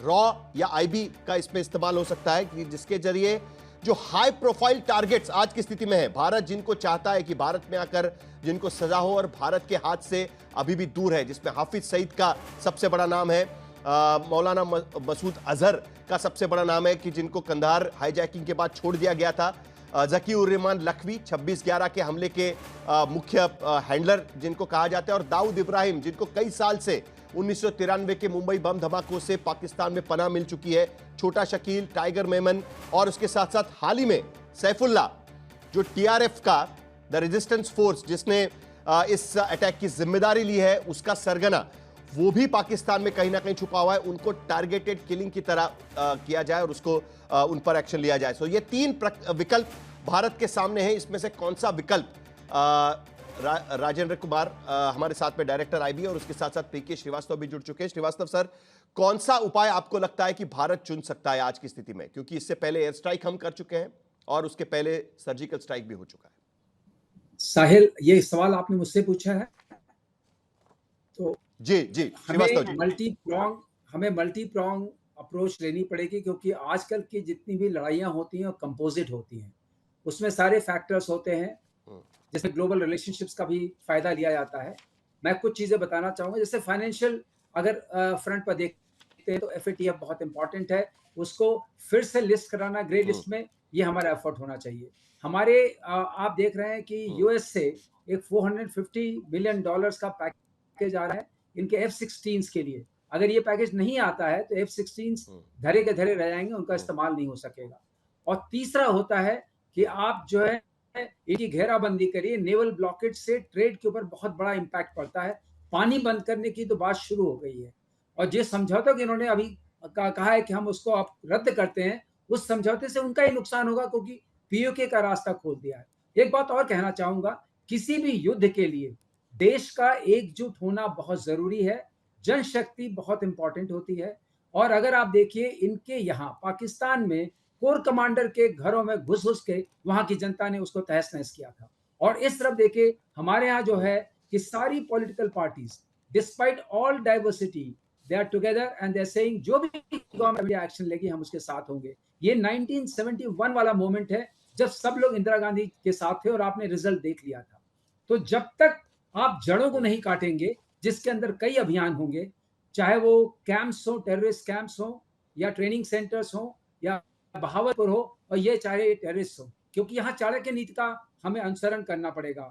रॉ या आईबी का इसमें इस्तेमाल हो सकता है कि जिसके जरिए जो हाई प्रोफाइल टारगेट्स आज की स्थिति में है, भारत जिनको चाहता है कि भारत में आकर जिनको सजा हो और भारत के हाथ से अभी भी दूर है, जिसमें हाफिज सईद का सबसे बड़ा नाम है, मौलाना मसूद अजहर का सबसे बड़ा नाम है कि जिनको कंधार हाईजैकिंग के बाद छोड़ दिया गया था, जकी उर रहमान लखवी 26/11 के हमले के मुख्य हैंडलर जिनको कहा जाता है, और दाऊद इब्राहिम जिनको कई साल से 1993 के मुंबई बम धमाकों से पाकिस्तान में पनाह मिल चुकी है, छोटा शकील, टाइगर मेमन, और उसके साथ साथ हाल ही में सैफुल्ला जो टीआरएफ का द रेजिस्टेंस फोर्स जिसने इस अटैक की जिम्मेदारी ली है, उसका सरगना, वो भी पाकिस्तान में कहीं ना कहीं छुपा हुआ है। उनको टारगेटेड किलिंग की तरह किया जाए और उसको उन पर एक्शन लिया जाए। सो ये 3 विकल्प भारत के सामने हैं। इसमें से कौन सा विकल्प राजेंद्र कुमार हमारे साथ में डायरेक्टर आईबी और उसके साथ साथ पीके श्रीवास्तव भी जुड़ चुके हैं। श्रीवास्तव सर, कौन सा उपाय आपको लगता है कि भारत चुन सकता है आज की स्थिति में, क्योंकि इससे पहले एयर स्ट्राइक हम कर चुके हैं और उसके पहले सर्जिकल स्ट्राइक भी हो चुका है। साहिल, ये सवाल आपने मुझसे पूछा है तो जी श्रीवास्तव जी, हमें मल्टी प्रॉन्ग अप्रोच लेनी पड़ेगी, क्योंकि आजकल की जितनी भी लड़ाइयां होती हैं कंपोजिट होती हैं, उसमें सारे फैक्टर्स होते हैं, जिसमें ग्लोबल रिलेशनशिप्स का भी फायदा लिया जाता है। मैं कुछ चीजें बताना चाहूंगा, जैसे फाइनेंशियल अगर फ्रंट पर देखते हैं तो FATF बहुत इंपॉर्टेंट है, उसको फिर से लिस्ट कराना ग्रे लिस्ट में, ये हमारा एफर्ट होना चाहिए। हमारे आप देख रहे हैं कि यूएस से एक $450 बिलियन का पैकेज आ रहा है इनके F-16 के लिए। अगर ये पैकेज नहीं आता है तो F-16 धरे के धरे रह जाएंगे, उनका इस्तेमाल नहीं हो सकेगा। और तीसरा होता है कि आप जो है इनकी घेराबंदी करिए, नेवल ब्लॉकेट से ट्रेड के ऊपर बहुत बड़ा इंपैक्ट पड़ता है। पानी बंद करने की तो बात शुरू हो गई है, और जिस समझौता कि इन्होंने अभी कहा है कि हम उसको आप रद्द करते हैं, उस समझौते से उनका ही नुकसान होगा, क्योंकि POK का रास्ता खोल दिया है। एक बात और कहना चाहूंगा, किसी भी युद्ध के लिए देश का एकजुट होना बहुत जरूरी है, जनशक्ति बहुत इंपॉर्टेंट होती है। और अगर आप देखिए, इनके यहाँ पाकिस्तान में कोर कमांडर के घरों में घुस के वहां की जनता ने उसको तहस नहस किया था। और इस तरफ देखिए, हमारे यहाँ जो है कि सारी political parties despite all diversity they are together and they are saying जो भी गवर्नमेंट एक्शन लेगी हम उसके साथ होंगे। ये 1971 वाला मोमेंट है जब सब लोग इंदिरा गांधी के साथ थे और आपने रिजल्ट देख लिया था। तो जब तक आप जड़ों को नहीं काटेंगे, जिसके अंदर कई अभियान होंगे, चाहे वो कैंप्स हो, टेररिस्ट कैंप्स हो, या ट्रेनिंग सेंटर्स हो, या बहावलपुर हो, और ये चाहे टेररिस्ट हो, क्योंकि यहाँ चाणक्य नीति का हमें अनुसरण करना पड़ेगा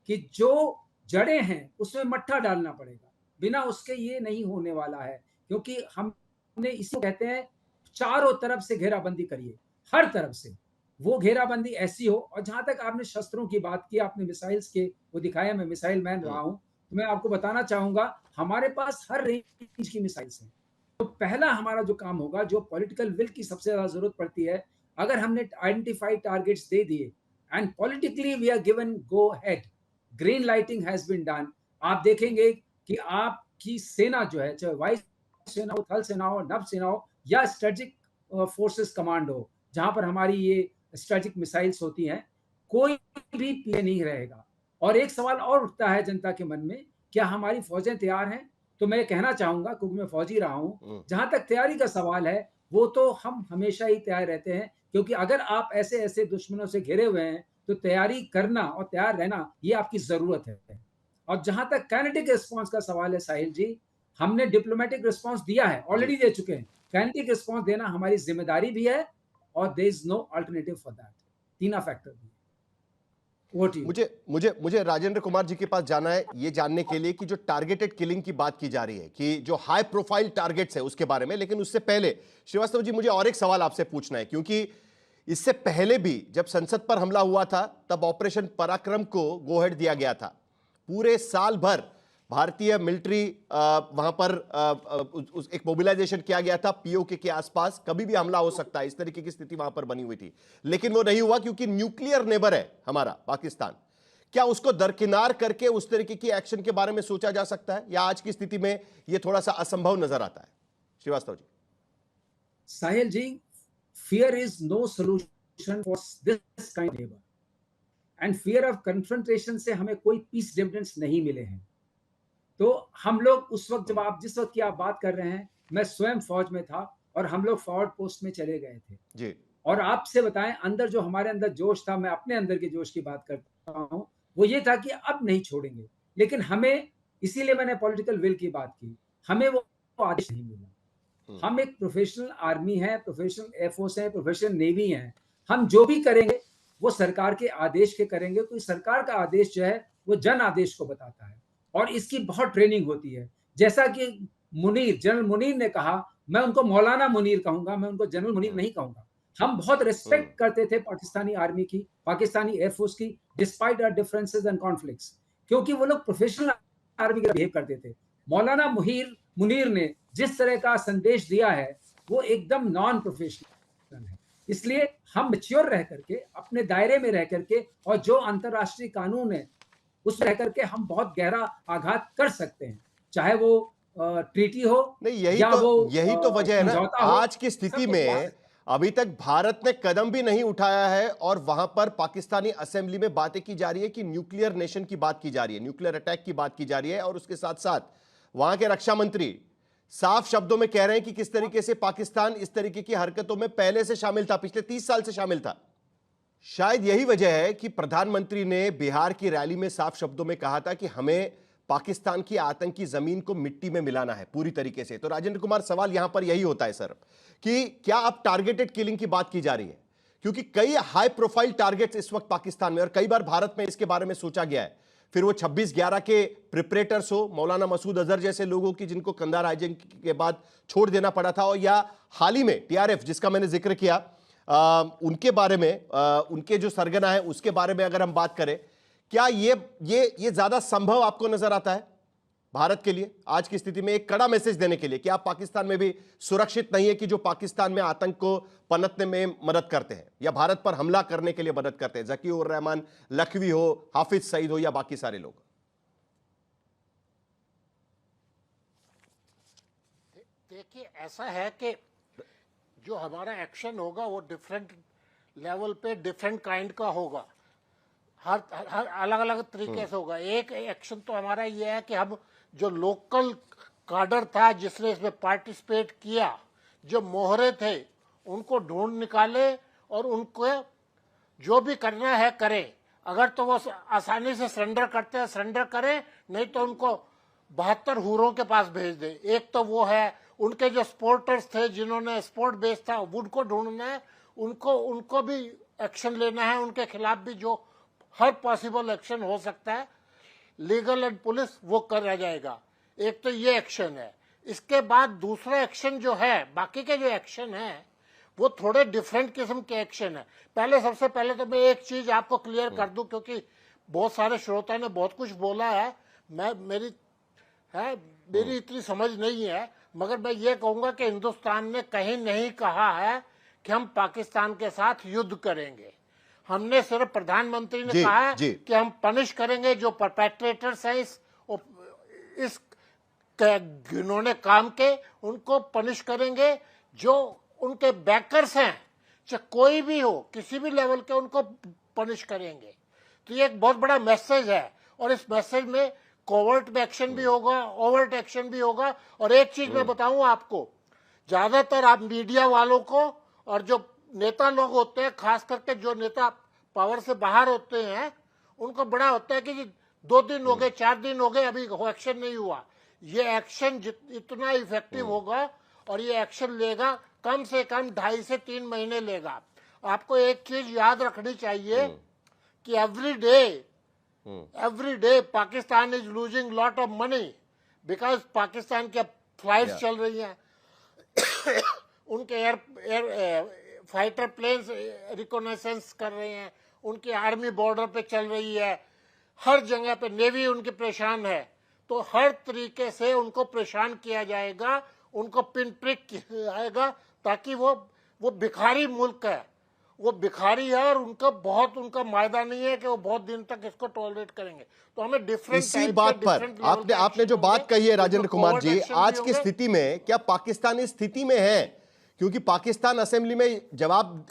कि जो जड़ें हैं उसमें मट्ठा डालना पड़ेगा, बिना उसके ये नहीं होने वाला है। क्योंकि हमने इसी कहते हैं चारों तरफ से घेराबंदी करिए, हर तरफ से वो घेराबंदी ऐसी हो। और जहां तक आपने शस्त्रों की बात की, आपने मिसाइल्स के वो दिखाया, मैं मिसाइल मैन रहा हूं, तो मैं आपको बताना चाहूंगा हमारे पास हर रेंज की मिसाइल्स हैं। तो पहला हमारा जो काम होगा, जो पॉलिटिकल विल की सबसे ज्यादा जरूरत पड़ती है, अगर हमने आइडेंटिफाइड टारगेट्स दे दिए and politically we are given go head, green lighting has been done, आप देखेंगे कि आपकी सेना जो है, चाहे वायु सेना हो, थल सेना हो, नभ सेना हो, या स्ट्रेटेजिक फोर्सेस कमांड हो, जहां पर हमारी ये स्ट्रेटेजिक मिसाइल्स होती हैं, कोई भी पीछे नहीं रहेगा। और एक सवाल और उठता है जनता के मन में, क्या हमारी फौजें तैयार हैं? तो मैं कहना चाहूंगा, क्योंकि मैं फौजी रहा हूं, जहां तक तैयारी का सवाल है, वो तो हम हमेशा ही तैयार रहते हैं, क्योंकि अगर आप ऐसे ऐसे दुश्मनों से घिरे हुए हैं तो तैयारी करना और तैयार रहना ये आपकी जरूरत है। और जहां तक काइनेटिक रिस्पॉन्स का सवाल है साहिल जी, हमने डिप्लोमेटिक रिस्पॉन्स दिया है, ऑलरेडी दे चुके हैं। काइनेटिक रिस्पॉन्स देना हमारी जिम्मेदारी भी है, और there is no alternative for that. तीनों फैक्टर भी। मुझे राजेंद्र कुमार जी के पास जाना है ये जानने के लिए कि जो टारगेटेड किलिंग की बात की जा रही है, कि जो हाई प्रोफाइल टारगेट्स है उसके बारे में, लेकिन उससे पहले श्रीवास्तव जी मुझे और एक सवाल आपसे पूछना है, क्योंकि इससे पहले भी जब संसद पर हमला हुआ था तब ऑपरेशन पराक्रम को गो हेड दिया गया था। पूरे साल भर भारतीय मिलिट्री वहां पर एक मोबिलाइजेशन किया गया था पीओके के आसपास, कभी भी हमला हो सकता है, इस तरीके की स्थिति वहां पर बनी हुई थी, लेकिन वो नहीं हुआ क्योंकि न्यूक्लियर नेबर है हमारा पाकिस्तान। क्या उसको दरकिनार करके उस तरीके की एक्शन के बारे में सोचा जा सकता है, या आज की स्थिति में यह थोड़ा सा असंभव नजर आता है? श्रीवास्तव जी। साहिल जी, fear is no solution for this kind of labor and fear of confrontation से हमें कोई peace dividends नहीं मिले हैं। तो हम लोग उस वक्त जब आप जिस वक्त की आप बात कर रहे हैं, मैं स्वयं फौज में था और हम लोग फॉरवर्ड पोस्ट में चले गए थे जी। और आपसे बताएं, अंदर जो हमारे अंदर जोश था, मैं अपने अंदर के जोश की बात करता हूं, वो ये था कि अब नहीं छोड़ेंगे। लेकिन हमें, इसीलिए मैंने पॉलिटिकल विल की बात की, हमें वो आदेश नहीं मिला। हम एक प्रोफेशनल आर्मी है, प्रोफेशनल एयरफोर्स है, प्रोफेशनल नेवी है। हम जो भी करेंगे वो सरकार के आदेश के करेंगे, क्योंकि सरकार का आदेश जो है वो जन आदेश को बताता है और इसकी बहुत ट्रेनिंग होती है। जैसा कि मुनीर, जनरल मुनीर ने कहा, मैं उनको मौलाना मुनीर कहूंगा, मैं उनको जनरल मुनीर नहीं कहूंगा। हम बहुत रिस्पेक्ट करते थे पाकिस्तानी आर्मी की, पाकिस्तानी एयरफोर्स की, despite our differences and conflicts, क्योंकि वो लोग प्रोफेशनल आर्मी की तरह बिहेव करते थे। मौलाना मुनीर ने जिस तरह का संदेश दिया है वो एकदम नॉन प्रोफेशनल है। इसलिए हम मैच्योर रह करके, अपने दायरे में रह करके और जो अंतरराष्ट्रीय कानून है उस रह करके हम बहुत गहरा आघात कर सकते हैं, चाहे वो ट्रीटी हो नहीं, यही तो वजह है ना। आज की स्थिति में अभी तक भारत ने कदम भी नहीं उठाया है और वहां पर पाकिस्तानी असेंबली में बातें की जा रही है कि न्यूक्लियर नेशन की बात की जा रही है, न्यूक्लियर अटैक की बात की जा रही है, और उसके साथ साथ वहां के रक्षा मंत्री साफ शब्दों में कह रहे हैं कि किस तरीके से पाकिस्तान इस तरीके की हरकतों में पहले से शामिल था, पिछले 30 साल से शामिल था। शायद यही वजह है कि प्रधानमंत्री ने बिहार की रैली में साफ शब्दों में कहा था कि हमें पाकिस्तान की आतंकी जमीन को मिट्टी में मिलाना है पूरी तरीके से। तो राजेंद्र कुमार, सवाल यहां पर यही होता है सर कि क्या अब टारगेटेड किलिंग की बात की जा रही है, क्योंकि कई हाई प्रोफाइल टारगेट्स इस वक्त पाकिस्तान में, और कई बार भारत में इसके बारे में सोचा गया है, फिर वो 26/11 के प्रिपरेटर्स हो, मौलाना मसूद अजहर जैसे लोगों की जिनको कंधार हाईजैक के बाद छोड़ देना पड़ा था, और या हाल ही में टीआरएफ जिसका मैंने जिक्र किया, उनके बारे में, उनके जो सरगना है उसके बारे में अगर हम बात करें, क्या ये ज्यादा संभव आपको नजर आता है भारत के लिए आज की स्थिति में एक कड़ा मैसेज देने के लिए कि आप पाकिस्तान में भी सुरक्षित नहीं है, कि जो पाकिस्तान में आतंक को पनपने में मदद करते हैं या भारत पर हमला करने के लिए मदद करते हैं, ज़कीउर रहमान लखवी हो, हाफिज सईद हो या बाकी सारे लोग? देखिए, ऐसा है कि जो हमारा एक्शन होगा वो डिफरेंट लेवल पे डिफरेंट काइंड का होगा, हर अलग अलग तरीके से होगा। एक एक्शन तो हमारा ये है कि हम जो लोकल काडर था जिसने इसमें पार्टिसिपेट किया, जो मोहरे थे, उनको ढूंढ निकाले और उनको जो भी करना है करें। अगर तो वो आसानी से सरेंडर करते हैं सरेंडर करें, नहीं तो उनको 72 हूरों के पास भेज दे। एक तो वो है, उनके जो स्पोर्टर्स थे जिन्होंने स्पोर्ट बेस था उनको ढूंढना है, उनको भी एक्शन लेना है, उनके खिलाफ भी जो हर पॉसिबल एक्शन हो सकता है, लीगल एंड पुलिस वो करा जाएगा। एक तो ये एक्शन है। इसके बाद दूसरा एक्शन जो है, बाकी के जो एक्शन है वो थोड़े डिफरेंट किस्म के एक्शन है। सबसे पहले तो मैं एक चीज आपको क्लियर कर दूं, क्योंकि बहुत सारे श्रोता ने बहुत कुछ बोला है, मेरी इतनी समझ नहीं है, मगर मैं ये कहूंगा कि हिंदुस्तान ने कहीं नहीं कहा है कि हम पाकिस्तान के साथ युद्ध करेंगे। हमने सिर्फ, प्रधानमंत्री ने कहा है कि हम पनिश करेंगे जो परपेट्रेटर्स हैं इस घिनौने काम के, उनको पनिश करेंगे। जो उनके बैकर्स हैं, चाहे कोई भी हो, किसी भी लेवल के, उनको पनिश करेंगे। तो ये एक बहुत बड़ा मैसेज है, और इस मैसेज में कोवर्ट में एक्शन भी होगा, ओवर्ट एक्शन भी होगा। और एक चीज मैं बताऊं आपको, ज्यादातर आप मीडिया वालों को और जो नेता लोग होते हैं, खास करके जो नेता पावर से बाहर होते हैं, उनको बड़ा होता है कि 2 दिन हो गए, 4 दिन हो गए, अभी एक्शन नहीं हुआ। ये एक्शन इतना इफेक्टिव होगा और ये एक्शन लेगा कम से कम 2.5 से 3 महीने लेगा। आपको एक चीज याद रखनी चाहिए कि every day Pakistan is losing lot of money, because Pakistan की फ्लाइट्स चल रही हैं, उनके एयर फाइटर प्लेन्स रिकॉनेसेंस कर रहे हैं, उनकी आर्मी बॉर्डर पे चल रही है, हर जगह पे नेवी उनकी परेशान है। तो हर तरीके से उनको परेशान किया जाएगा, उनको पिन प्रिक किया जाएगा, ताकि वो भिखारी मुल्क है, वो भिखारी है और उनका मायदा नहीं है कि वो बहुत दिन तक इसको टॉलरेट करेंगे। तो हमें डिफरेंट इसी बात पर आपने जो बात कही है राजेंद्र कुमार जी, आज की स्थिति में क्या पाकिस्तान इस स्थिति में है? क्योंकि पाकिस्तान असेंबली में जवाब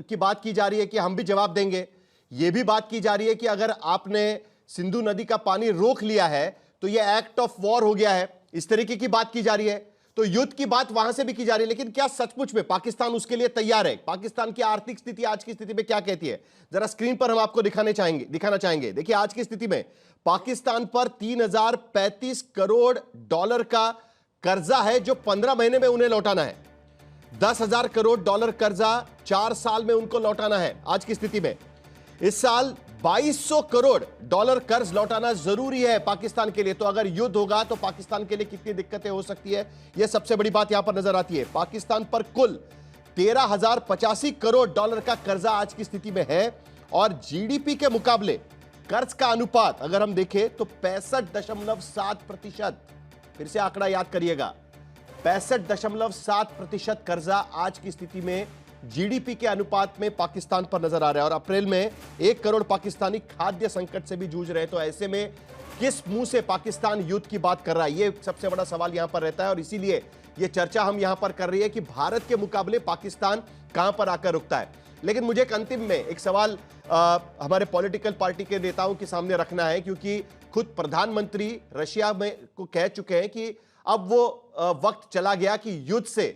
की बात की जा रही है कि हम भी जवाब देंगे, यह भी बात की जा रही है कि अगर आपने सिंधु नदी का पानी रोक लिया है तो यह एक्ट ऑफ वॉर हो गया है, इस तरीके की बात की जा रही है। तो युद्ध की बात वहां से भी की जा रही है, लेकिन क्या सचमुच में पाकिस्तान उसके लिए तैयार है? पाकिस्तान की आर्थिक स्थिति आज की स्थिति में क्या कहती है, जरा स्क्रीन पर हम आपको दिखाना चाहेंगे। देखिए आज की स्थिति में पाकिस्तान पर 3035 करोड़ डॉलर का कर्जा है जो 15 महीने में उन्हें लौटाना है। 10,000 करोड़ डॉलर कर्जा 4 साल में उनको लौटाना है। आज की स्थिति में इस साल 2200 करोड़ डॉलर कर्ज लौटाना जरूरी है पाकिस्तान के लिए। तो अगर युद्ध होगा तो पाकिस्तान के लिए कितनी दिक्कतें हो सकती है, यह सबसे बड़ी बात यहां पर नजर आती है। पाकिस्तान पर कुल 13,085 करोड़ डॉलर का कर्जा आज की स्थिति में है और जीडीपी के मुकाबले कर्ज का अनुपात अगर हम देखें तो 65.7%। फिर से आंकड़ा याद करिएगा, 65.7% कर्जा आज की स्थिति में जीडीपी के अनुपात में पाकिस्तान पर नजर आ रहा है। और अप्रैल में 1 करोड़ पाकिस्तानी खाद्य संकट से भी जूझ रहे हैं। तो ऐसे में किस मुंह से पाकिस्तान युद्ध की बात कर रहा है, यह सबसे बड़ा सवाल यहां पर रहता है। और इसीलिए यह चर्चा हम यहां पर कर रही है कि भारत के मुकाबले पाकिस्तान कहां पर आकर रुकता है। लेकिन मुझे एक अंतिम में एक सवाल हमारे पॉलिटिकल पार्टी के नेताओं के सामने रखना है, क्योंकि खुद प्रधानमंत्री रशिया में को कह चुके हैं कि अब वो वक्त चला गया कि युद्ध से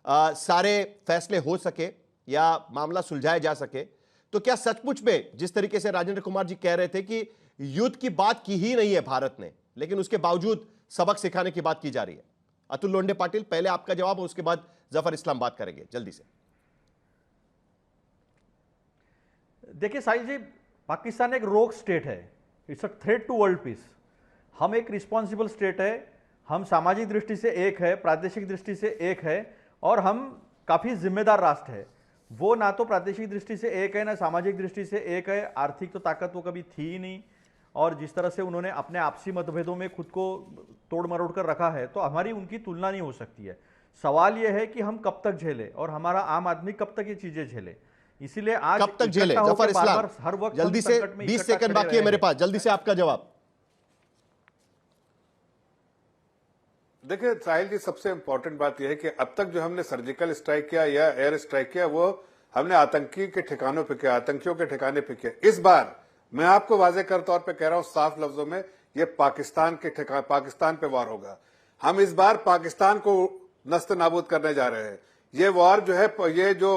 सारे फैसले हो सके या मामला सुलझाया जा सके। तो क्या सचमुच में जिस तरीके से राजेंद्र कुमार जी कह रहे थे कि युद्ध की बात की ही नहीं है भारत ने, लेकिन उसके बावजूद सबक सिखाने की बात की जा रही है? अतुल लोंढे पाटिल, पहले आपका जवाब और उसके बाद जफर इस्लाम बात करेंगे जल्दी से। देखिए साहिल जी, पाकिस्तान एक रोग स्टेट है, it's a threat to world peace. हम एक रिस्पॉन्सिबल स्टेट है, हम सामाजिक दृष्टि से एक है, प्रादेशिक दृष्टि से एक है और हम काफ़ी जिम्मेदार राष्ट्र है। वो ना तो प्रादेशिक दृष्टि से एक है ना सामाजिक दृष्टि से एक है। आर्थिक तो ताकत वो कभी थी ही नहीं और जिस तरह से उन्होंने अपने आपसी मतभेदों में खुद को तोड़ मरोड़ कर रखा है तो हमारी उनकी तुलना नहीं हो सकती है। सवाल यह है कि हम कब तक झेले और हमारा आम आदमी कब तक ये चीजें झेले। इसीलिए आज कब तक झेले? जफर इस्लाम, हर वक्त जल्दी से, 20 सेकंड बाकी है मेरे पास, जल्दी से आपका जवाब। देखिए साहिल जी, सबसे इंपॉर्टेंट बात यह है कि अब तक जो हमने सर्जिकल स्ट्राइक किया या एयर स्ट्राइक किया वो हमने आतंकी के ठिकानों पे किया, आतंकियों के ठिकाने पे किया। इस बार मैं आपको वाजे कर तौर पे कह रहा हूं साफ लफ्जों में, ये पाकिस्तान पे वार होगा। हम इस बार पाकिस्तान को नस्त नाबूद करने जा रहे हैं। ये वार जो है, ये जो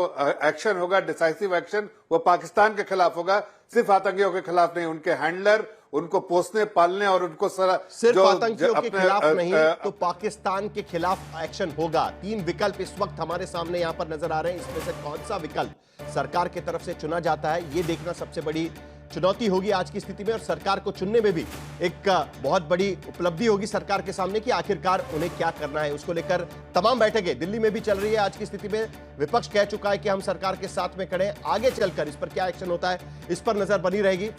एक्शन होगा, डिसाइसिव एक्शन, वो पाकिस्तान के खिलाफ होगा, सिर्फ आतंकियों के खिलाफ नहीं। उनके हैंडलर, उनको पोसने पालने और उनको सिर्फ आतंकियों के खिलाफ नहीं तो पाकिस्तान के खिलाफ एक्शन होगा। 3 विकल्प इस वक्त हमारे सामने यहां पर नजर आ रहे हैं। इसमें से कौन सा विकल्प सरकार की तरफ से चुना जाता है, यह देखना सबसे बड़ी चुनौती होगी आज की स्थिति में। और सरकार को चुनने में भी एक बहुत बड़ी उपलब्धि होगी सरकार के सामने कि आखिरकार उन्हें क्या करना है। उसको लेकर तमाम बैठकें दिल्ली में भी चल रही है। आज की स्थिति में विपक्ष कह चुका है कि हम सरकार के साथ में खड़े हैं। आगे चलकर इस पर क्या एक्शन होता है, इस पर नजर बनी रहेगी।